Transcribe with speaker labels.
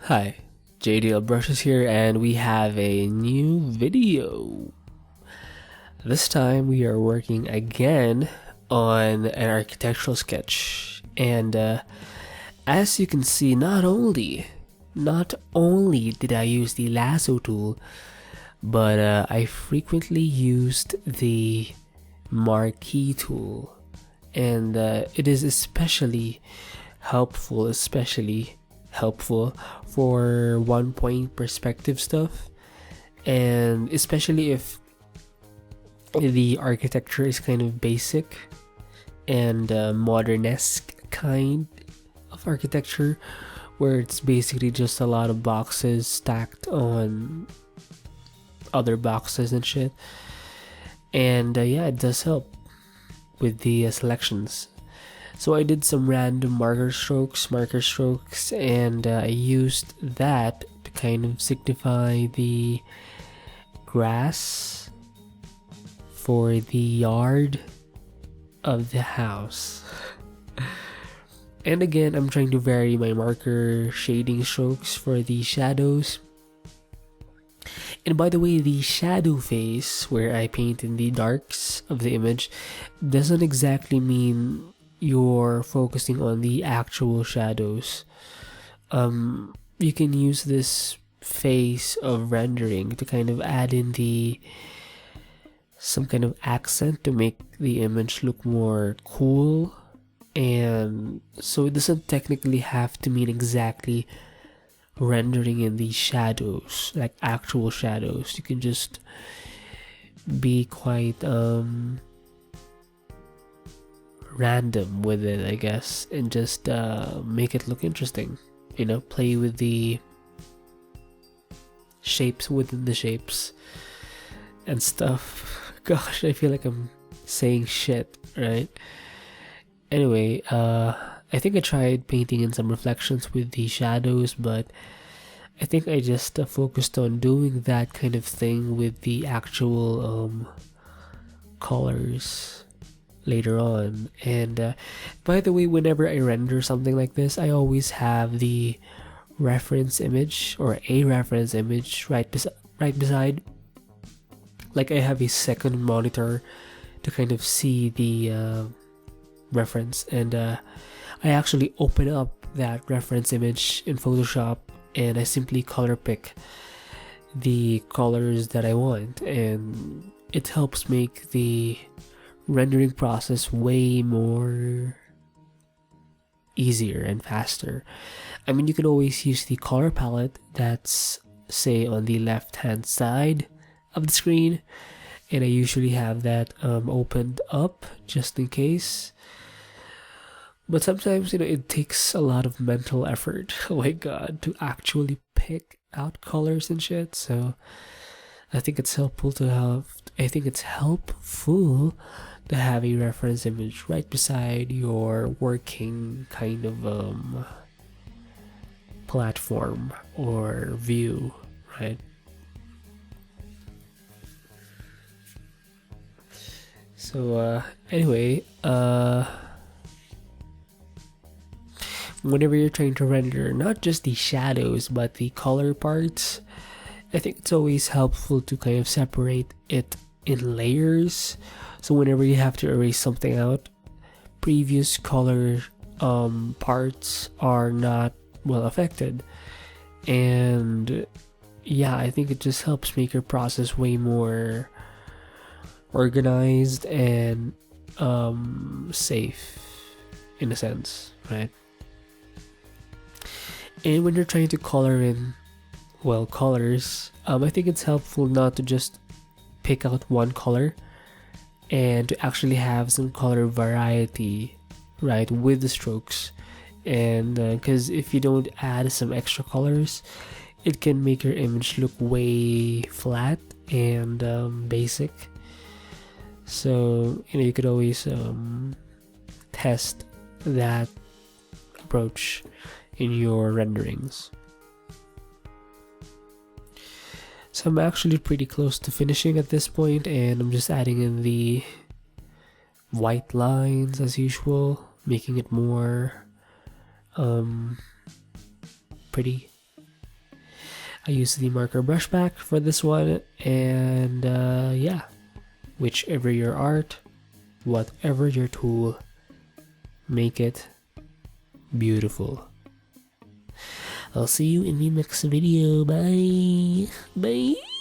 Speaker 1: Hi, JDL Brushes here, and we have a new video. This time we are working again on an architectural sketch, and as you can see, not only did I use the lasso tool, but I frequently used the marquee tool, and it is especially helpful for 1 point perspective stuff, and especially if the architecture is kind of basic and modern-esque kind of architecture, where it's basically just a lot of boxes stacked on other boxes and shit. And yeah, it does help with the selections. So I did some random marker strokes, and I used that to kind of signify the grass for the yard of the house. And again, I'm trying to vary my marker shading strokes for the shadows. And by the way, the shadow phase, where I paint in the darks of the image, doesn't exactly mean you're focusing on the actual shadows. You can use this phase of rendering to kind of add in some kind of accent to make the image look more cool, and so it doesn't technically have to mean exactly rendering in the shadows, like actual shadows. You can just be quite random with it, I guess, and just make it look interesting. Play with the shapes within the shapes and stuff. Gosh, I feel like I'm saying shit, right? Anyway, I think I tried painting in some reflections with the shadows, but I think I just focused on doing that kind of thing with the actual colors later on. And by the way, whenever I render something like this, I always have the reference image, or a reference image, right beside. Like, I have a second monitor to kind of see the reference, and I actually open up that reference image in Photoshop, and I simply color pick the colors that I want, and it helps make the rendering process way more easier and faster. I mean, you can always use the color palette that's, say, on the left hand side of the screen, and I usually have that opened up just in case. But sometimes, it takes a lot of mental effort, oh my god, to actually pick out colors and shit. So I think it's helpful to have a reference image right beside your working kind of platform or view, right? So anyway, whenever you're trying to render not just the shadows but the color parts, I think it's always helpful to kind of separate it in layers. So whenever you have to erase something out, previous color parts are not well affected. And yeah, I think it just helps make your process way more organized and safe, in a sense, right? And when you're trying to color in, well, colors, I think it's helpful not to just pick out one color, and to actually have some color variety, right, with the strokes. And because if you don't add some extra colors, it can make your image look way flat and basic. So you could always test that approach in your renderings. So I'm actually pretty close to finishing at this point, and I'm just adding in the white lines as usual, making it more pretty. I use the marker brush pack for this one, and yeah, whichever your art, whatever your tool, make it beautiful. I'll see you in the next video. Bye. Bye.